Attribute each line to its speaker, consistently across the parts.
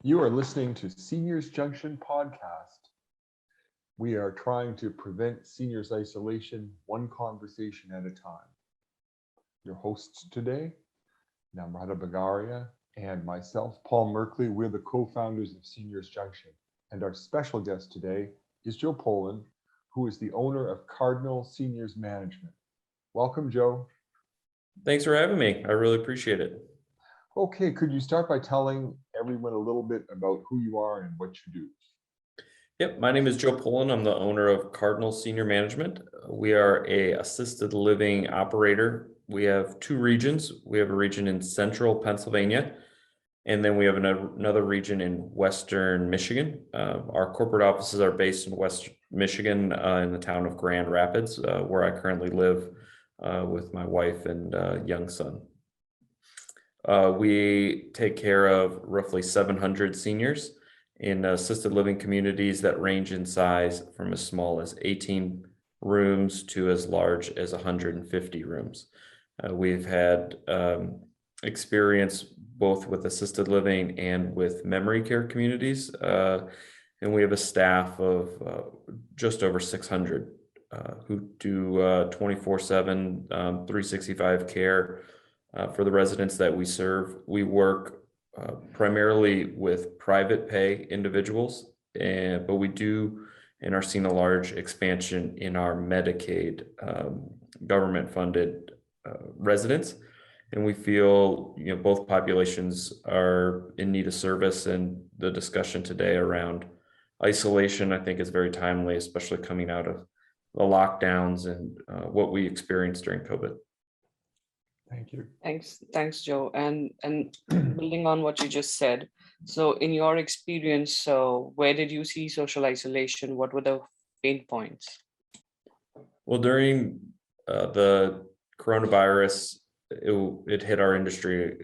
Speaker 1: You are listening to Seniors Junction podcast. We are trying to prevent seniors isolation one conversation at a time. Your hosts today, Namrata Bagaria and myself, Paul Merkley. We're the co-founders of Seniors Junction. And our special guest today is Joe Poland, who is the owner of Cardinal Seniors Management. Welcome, Joe.
Speaker 2: Thanks for having me. I really appreciate it.
Speaker 1: Okay, could you start by telling everyone a little bit about who you are and what you do?
Speaker 2: Yep, my name is Joe Poland. I'm the owner of Cardinal Senior Management. We are a assisted living operator. We have two regions. We have a region in central Pennsylvania, and then we have another region in western Michigan. Our corporate offices are based in West Michigan, in the town of Grand Rapids, where I currently live with my wife and young son. We take care of roughly 700 seniors in assisted living communities that range in size from as small as 18 rooms to as large as 150 rooms. We've had experience both with assisted living and with memory care communities, and we have a staff of just over 600 who do 24/7, 365 care. For the residents that we serve. We work primarily with private pay individuals, but we do and are seeing a large expansion in our Medicaid government funded residents. And we feel both populations are in need of service, and the discussion today around isolation I think is very timely, especially coming out of the lockdowns and what we experienced during COVID.
Speaker 1: Thank you.
Speaker 3: Thanks, Joe. And building on what you just said, so in your experience, so where did you see social isolation? What were the pain points?
Speaker 2: Well, during the coronavirus, it hit our industry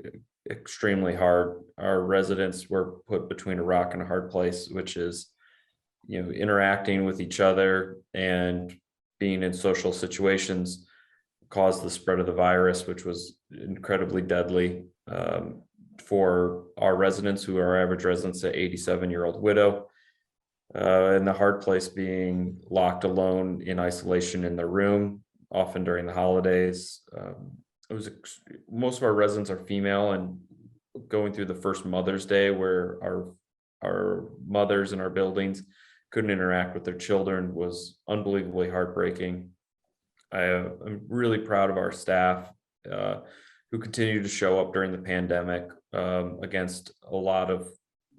Speaker 2: extremely hard. Our residents were put between a rock and a hard place, which is, interacting with each other and being in social situations caused the spread of the virus, which was incredibly deadly for our residents, who are average residents, an 87-year-old widow, and the hard place being locked alone in isolation in their room, often during the holidays. Most of our residents are female, and going through the first Mother's Day, where our mothers in our buildings couldn't interact with their children, was unbelievably heartbreaking. I'm really proud of our staff who continue to show up during the pandemic against a lot of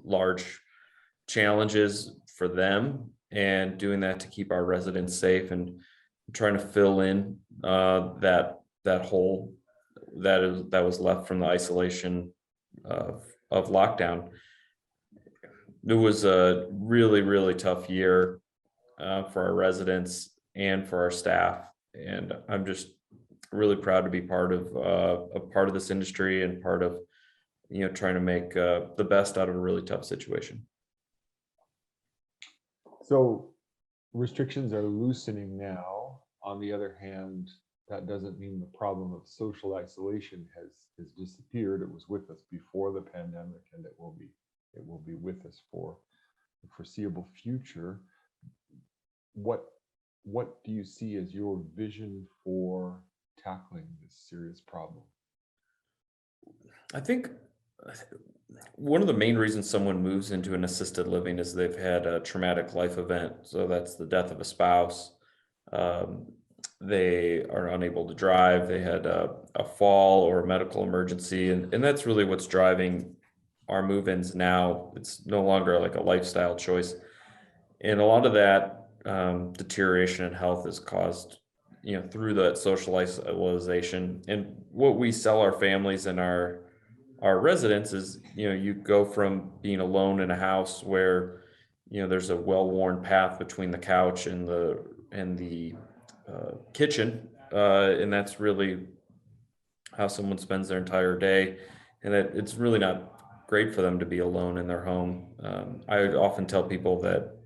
Speaker 2: large challenges for them, and doing that to keep our residents safe and trying to fill in that hole that was left from the isolation of lockdown. It was a really, really tough year for our residents and for our staff. And I'm just really proud to be part of this industry and part of, trying to make the best out of a really tough situation.
Speaker 1: So restrictions are loosening now. On the other hand, that doesn't mean the problem of social isolation has disappeared. It was with us before the pandemic, and it will be with us for the foreseeable future. What do you see as your vision for tackling this serious problem?
Speaker 2: I think one of the main reasons someone moves into an assisted living is they've had a traumatic life event. So that's the death of a spouse. They are unable to drive. They had a fall or a medical emergency. And that's really what's driving our move-ins now. It's no longer like a lifestyle choice. And a lot of that deterioration in health is caused, through that social isolation. And what we sell our families and our residents is, you go from being alone in a house where, there's a well-worn path between the couch and the kitchen, and that's really how someone spends their entire day. And it's really not great for them to be alone in their home. I often tell people that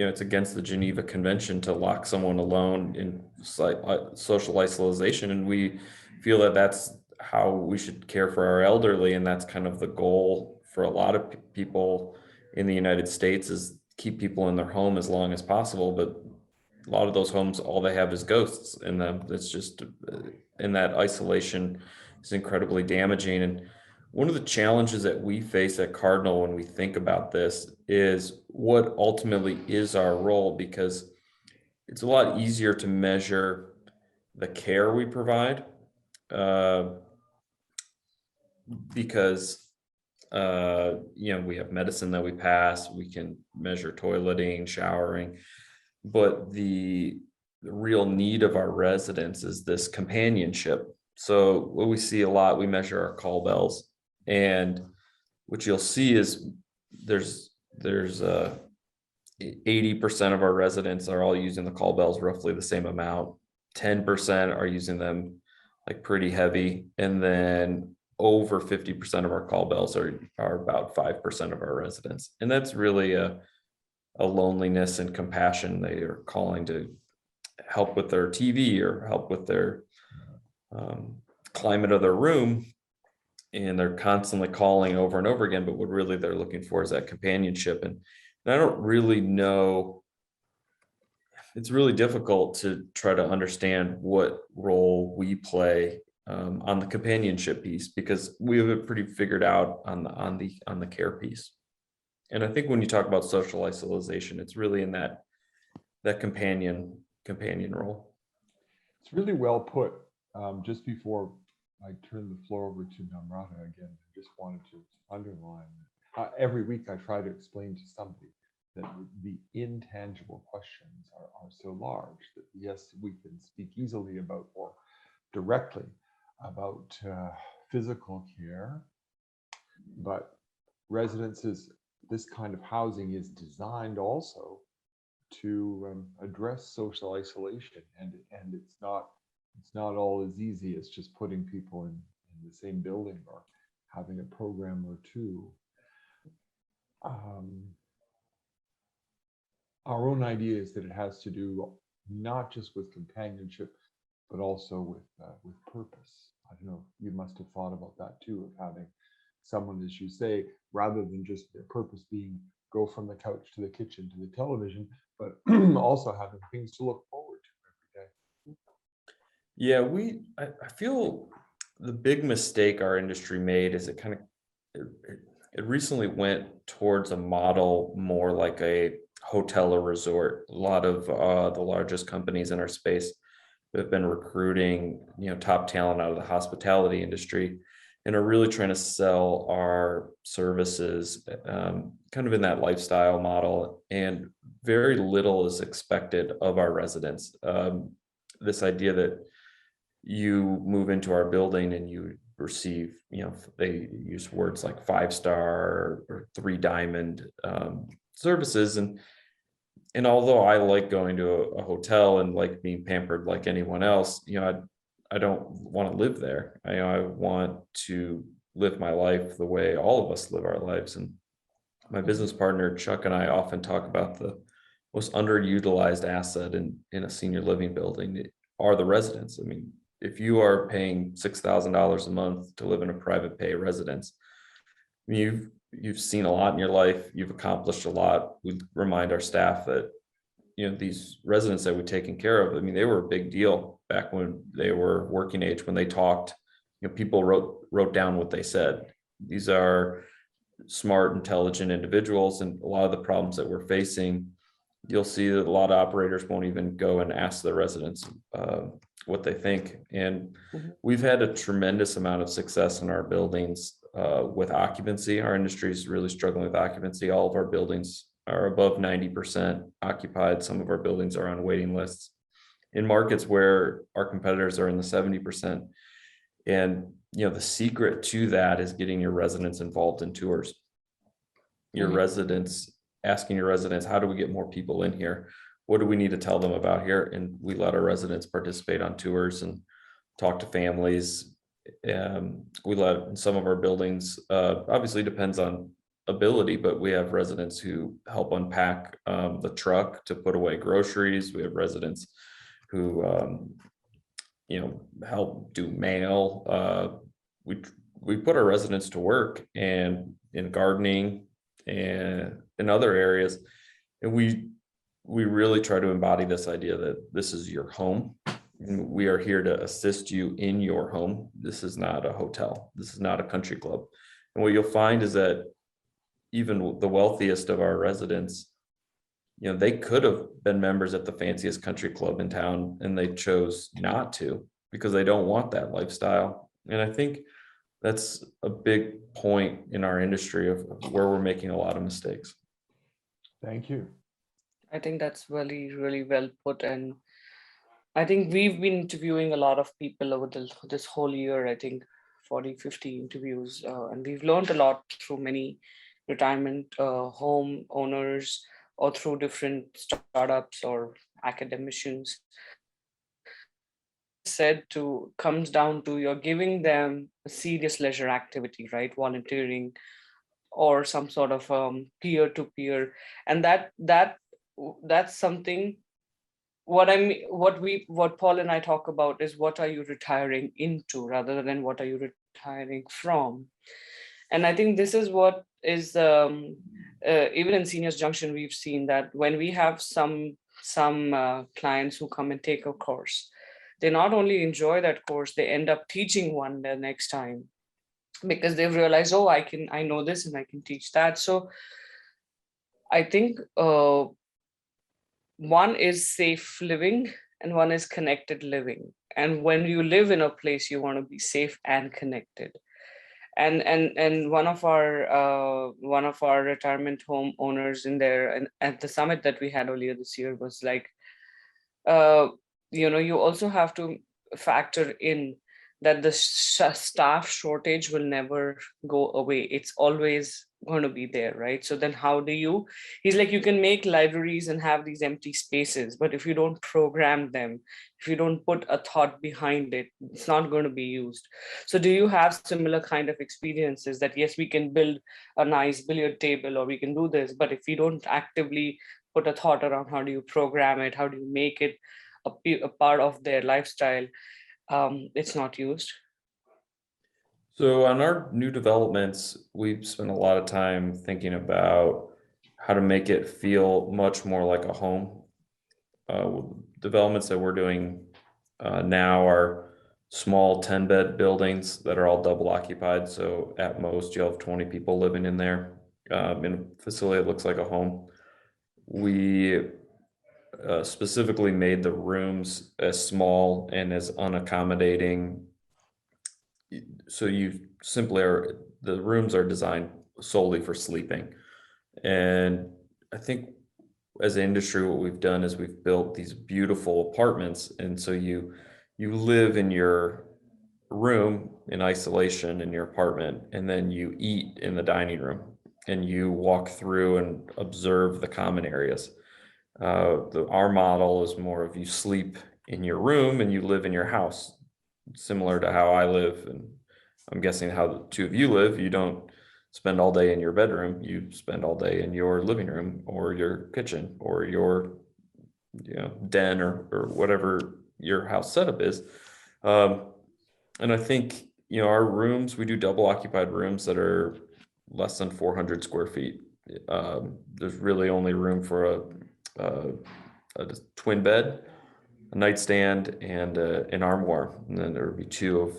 Speaker 2: it's against the Geneva Convention to lock someone alone in social isolation, and we feel that that's how we should care for our elderly, and that's kind of the goal for a lot of people in the United States is keep people in their home as long as possible. But a lot of those homes, all they have is ghosts in them. It's just, in that isolation is incredibly damaging. And one of the challenges that we face at Cardinal when we think about this is what ultimately is our role, because it's a lot easier to measure the care we provide, because we have medicine that we pass, we can measure toileting, showering, but the real need of our residents is this companionship. So what we see a lot, we measure our call bells, and what you'll see is there's 80% of our residents are all using the call bells roughly the same amount. 10% are using them like pretty heavy, and then over 50% of our call bells are about 5% of our residents. And that's really a loneliness and compassion. They are calling to help with their TV or help with their climate of their room, and they're constantly calling over and over again, but what really they're looking for is that companionship. And I don't really know, it's really difficult to try to understand what role we play on the companionship piece, because we have it pretty figured out on the care piece. And I think when you talk about social isolation, it's really in that companion role.
Speaker 1: It's really well put. Just before I turn the floor over to Namrata again, I just wanted to underline every week I try to explain to somebody that the intangible questions are so large that yes, we can speak easily about or directly about physical care, but residences, this kind of housing is designed also to address social isolation, and it's not all as easy as just putting people in the same building or having a program or two. Our own idea is that it has to do not just with companionship, but also with purpose. I don't know, you must have thought about that too, of having someone, as you say, rather than just their purpose being go from the couch to the kitchen to the television, but also having things to look forward to every day.
Speaker 2: Yeah, I feel the big mistake our industry made is it recently went towards a model more like a hotel or resort. A lot of the largest companies in our space have been recruiting, top talent out of the hospitality industry, and are really trying to sell our services kind of in that lifestyle model, and very little is expected of our residents. This idea that you move into our building and you receive, they use words like 5-star or 3 diamond services. And although I like going to a hotel and like being pampered like anyone else, I don't want to live there. I want to live my life the way all of us live our lives. And my business partner, Chuck, and I often talk about the most underutilized asset in a senior living building are the residents. I mean, if you are paying $6,000 a month to live in a private pay residence, you've seen a lot in your life, you've accomplished a lot. We remind our staff that, these residents that we've taken care of, I mean, they were a big deal back when they were working age. When they talked, people wrote down what they said. These are smart, intelligent individuals, and a lot of the problems that we're facing, you'll see that a lot of operators won't even go and ask the residents what they think. And we've had a tremendous amount of success in our buildings with occupancy. Our industry is really struggling with occupancy. All of our buildings are above 90% occupied. Some of our buildings are on waiting lists in markets where our competitors are in the 70%. And the secret to that is getting your residents involved in tours. Asking your residents, how do we get more people in here? What do we need to tell them about here? And we let our residents participate on tours and talk to families. We let in some of our buildings, obviously depends on ability, but we have residents who help unpack the truck to put away groceries. We have residents who help do mail. we put our residents to work and in gardening and in other areas. And we really try to embody this idea that this is your home. And we are here to assist you in your home. This is not a hotel. This is not a country club. And what you'll find is that even the wealthiest of our residents, they could have been members at the fanciest country club in town, and they chose not to because they don't want that lifestyle. And I think that's a big point in our industry of where we're making a lot of mistakes.
Speaker 1: Thank you.
Speaker 3: I think that's really, really well put. And I think we've been interviewing a lot of people over this whole year, I think 40, 50 interviews. And we've learned a lot through many retirement home owners or through different startups or academicians. Said to comes down to you're giving them a serious leisure activity, right? Volunteering or some sort of peer-to-peer. And that's something. What Paul and I talk about is what are you retiring into rather than what are you retiring from. And I think this is what is even in Seniors Junction, we've seen that when we have some clients who come and take a course, they not only enjoy that course, they end up teaching one the next time because they've realized, oh, I know this and I can teach that. So I think one is safe living and one is connected living. And when you live in a place, you want to be safe and connected. And one of our retirement home owners in there and at the summit that we had earlier this year was like, you also have to factor in that the staff shortage will never go away. It's always going to be there, right? So then he's like, you can make libraries and have these empty spaces, but if you don't program them, if you don't put a thought behind it, it's not going to be used. So do you have similar kind of experiences that, yes, we can build a nice billiard table or we can do this, but if we don't actively put a thought around how do you program it, how do you make it a part of their lifestyle, it's not used?
Speaker 2: So on our new developments, we've spent a lot of time thinking about how to make it feel much more like a home. Developments that we're doing now are small 10-bed buildings that are all double occupied. So at most you'll have 20 people living in there. In a facility that looks like a home. We specifically made the rooms as small and as unaccommodating. So the rooms are designed solely for sleeping. And I think as an industry, what we've done is we've built these beautiful apartments. And so you live in your room in isolation in your apartment, and then you eat in the dining room and you walk through and observe the common areas. Our model is more of you sleep in your room and you live in your house, similar to how I live. And I'm guessing how the two of you live. You don't spend all day in your bedroom. You spend all day in your living room or your kitchen or your den or whatever your house setup is. And I think, our rooms, we do double occupied rooms that are less than 400 square feet. There's really only room for a twin bed, a nightstand, and an armoire. And then there would be two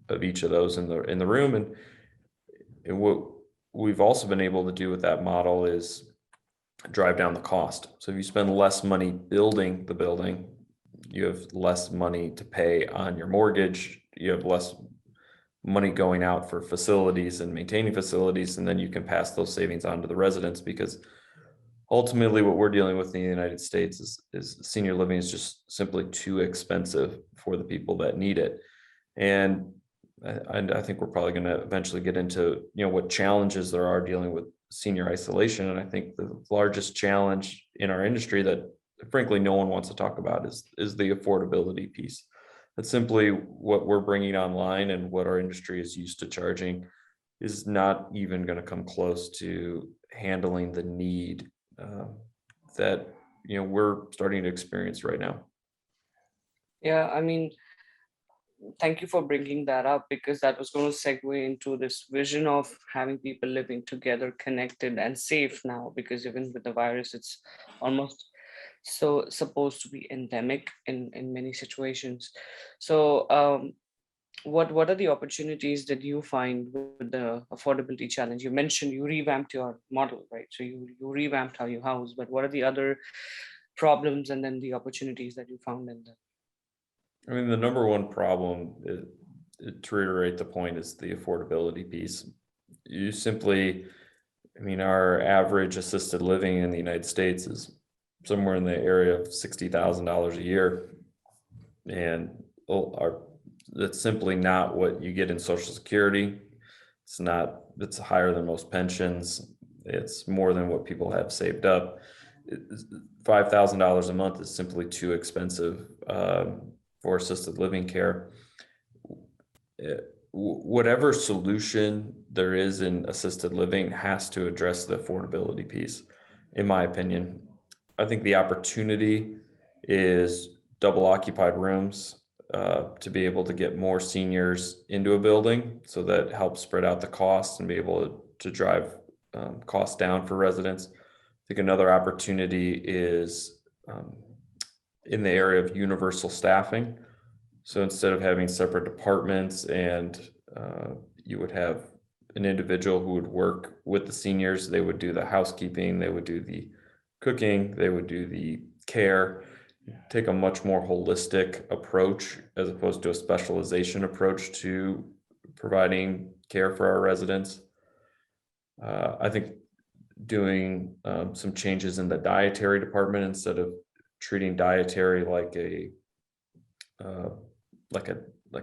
Speaker 2: of each of those in the room. And what we've also been able to do with that model is drive down the cost. So if you spend less money building the building, you have less money to pay on your mortgage, you have less money going out for facilities and maintaining facilities, and then you can pass those savings on to the residents, because ultimately what we're dealing with in the United States is senior living is just simply too expensive for the people that need it. And I think we're probably going to eventually get into what challenges there are dealing with senior isolation. And I think the largest challenge in our industry that frankly no one wants to talk about is the affordability piece. That's simply what we're bringing online, and what our industry is used to charging is not even going to come close to handling the need that we're starting to experience right now.
Speaker 3: Yeah, I mean, thank you for bringing that up, because that was going to segue into this vision of having people living together, connected and safe now, because even with the virus, it's almost so supposed to be endemic in many situations. So what are the opportunities that you find with the affordability challenge? You mentioned you revamped your model, right? So you revamped how you house, but what are the other problems and then the opportunities that you found in that?
Speaker 2: I mean, the number one problem, to reiterate the point, is the affordability piece. You simply, I mean, our average assisted living in the United States is somewhere in the area of $60,000 a year. And that's simply not what you get in Social Security. It's higher than most pensions. It's more than what people have saved up. $5,000 a month is simply too expensive for assisted living care. Whatever solution there is in assisted living has to address the affordability piece, in my opinion. I think the opportunity is double occupied rooms, to be able to get more seniors into a building, so that helps spread out the costs and be able to drive costs down for residents. I think another opportunity is in the area of universal staffing. So instead of having separate departments and you would have an individual who would work with the seniors, they would do the housekeeping, they would do the cooking, they would do the care, take a much more holistic approach as opposed to a specialization approach to providing care for our residents. I think doing some changes in the dietary department, instead of treating dietary like a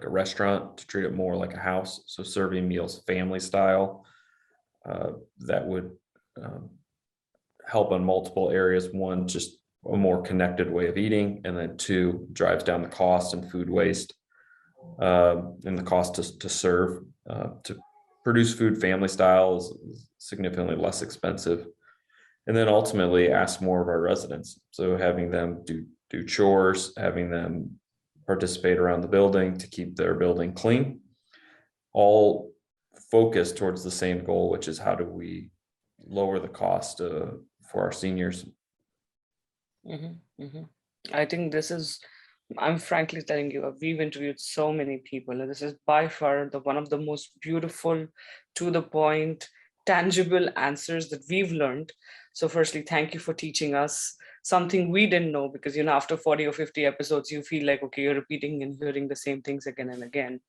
Speaker 2: restaurant, to treat it more like a house. So serving meals family style, that would help in multiple areas. One, just a more connected way of eating, and then two, drives down the cost and food waste, and the cost to serve. To produce food family style is significantly less expensive. And then ultimately ask more of our residents. So having them do chores, having them participate around the building to keep their building clean, all focused towards the same goal, which is how do we lower the cost for our seniors.
Speaker 3: I think I'm frankly telling you, we've interviewed so many people, and this is by far one of the most beautiful, to the point, tangible answers that we've learned. So firstly, thank you for teaching us something we didn't know, because after 40 or 50 episodes, you feel like, okay, you're repeating and hearing the same things again and again.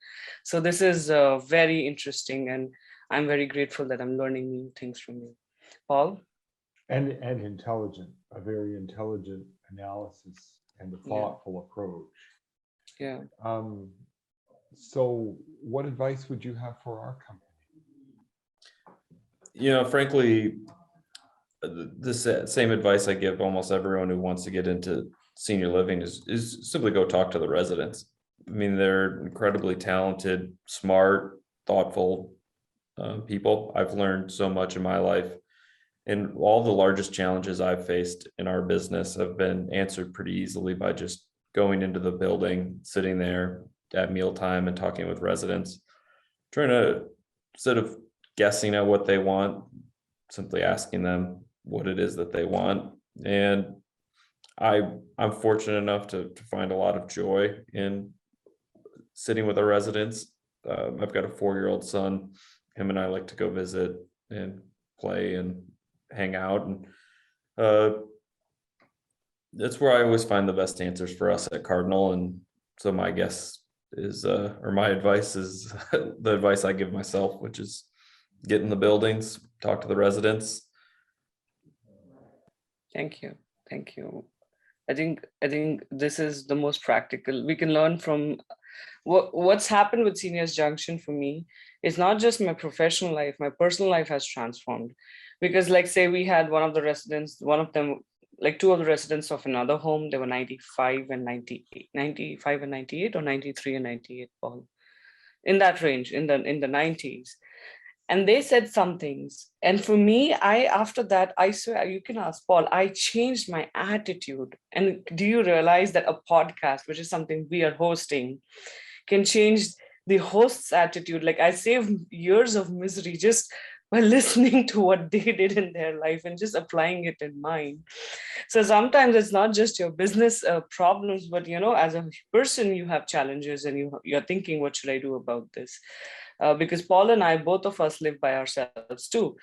Speaker 3: So this is very interesting, and I'm very grateful that I'm learning new things from you. Paul?
Speaker 1: And intelligent, a very intelligent analysis and a thoughtful approach.
Speaker 3: Yeah.
Speaker 1: So what advice would you have for our company?
Speaker 2: Frankly, the same advice I give almost everyone who wants to get into senior living is simply go talk to the residents. I mean, they're incredibly talented, smart, thoughtful people. I've learned so much in my life, and all the largest challenges I've faced in our business have been answered pretty easily by just going into the building, sitting there at mealtime and talking with residents, trying to, instead of guessing at what they want, simply asking them what it is that they want. And I'm fortunate enough to find a lot of joy in sitting with our residents. I've got a 4-year-old son. Him and I like to go visit and play and hang out, and that's where I always find the best answers for us at Cardinal. And so my guess is, or my advice is the advice I give myself, which is get in the buildings, talk to the residents.
Speaker 3: Thank you. I think this is the most practical. We can learn from what's happened with Seniors Junction for me. Is not just my professional life, my personal life has transformed. Because like, say we had one of the residents, one of them, like two of the residents of another home, they were 95 and 98, 95 and 98, or 93 and 98, Paul, in that range, in the 90s. And they said some things. And for me, after that, I swear, you can ask Paul, I changed my attitude. And do you realize that a podcast, which is something we are hosting, can change the host's attitude. Like I saved years of misery just by listening to what they did in their life and just applying it in mine. So sometimes it's not just your business problems, but as a person, you have challenges and you're thinking, what should I do about this? Because Paul and I, both of us live by ourselves too.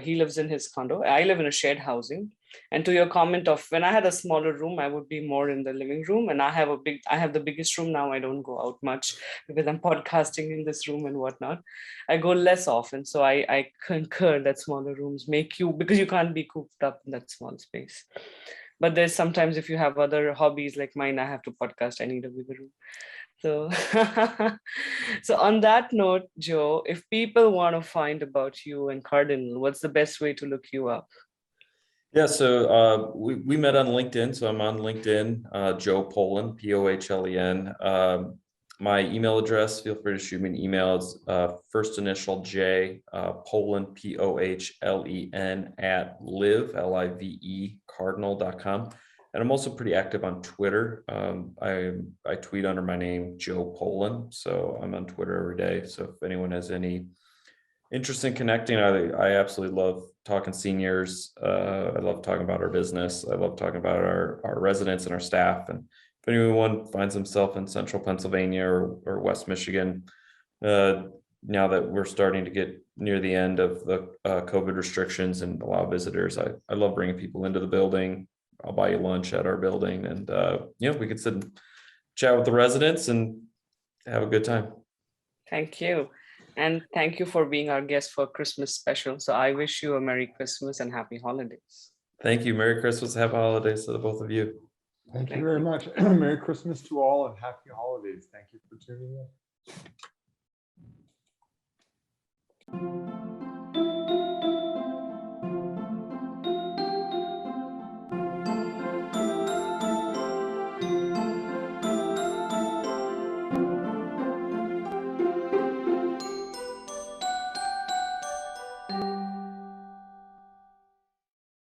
Speaker 3: He lives in his condo. I live in a shared housing. And to your comment of when I had a smaller room, I would be more in the living room. And I have the biggest room now. I don't go out much because I'm podcasting in this room and whatnot. I go less often. So I concur that smaller rooms make you, because you can't be cooped up in that small space. But there's sometimes if you have other hobbies like mine, I have to podcast, I need a bigger room. So, so on that note, Joe, if people want to find about you and Cardinal, what's the best way to look you up?
Speaker 2: Yeah, so we met on LinkedIn. So I'm on LinkedIn, Joe Pohlen, Pohlen. My email address, feel free to shoot me an email. It's first initial J, Pohlen, Pohlen @live, LIVE, cardinal.com. And I'm also pretty active on Twitter. I tweet under my name, Joe Pohlen. So I'm on Twitter every day. So if anyone has any interest in connecting, I absolutely love talking seniors. I love talking about our business. I love talking about our residents and our staff. And if anyone finds himself in central Pennsylvania or West Michigan, now that we're starting to get near the end of the COVID restrictions and allow visitors, I love bringing people into the building. I'll buy you lunch at our building, and we could sit and chat with the residents and have a good time.
Speaker 3: Thank you. And thank you for being our guest for Christmas special. So I wish you a Merry Christmas and Happy Holidays.
Speaker 2: Thank you. Merry Christmas, Happy Holidays to the both of you.
Speaker 1: Thank you very much. Merry Christmas to all and Happy Holidays. Thank you for tuning in.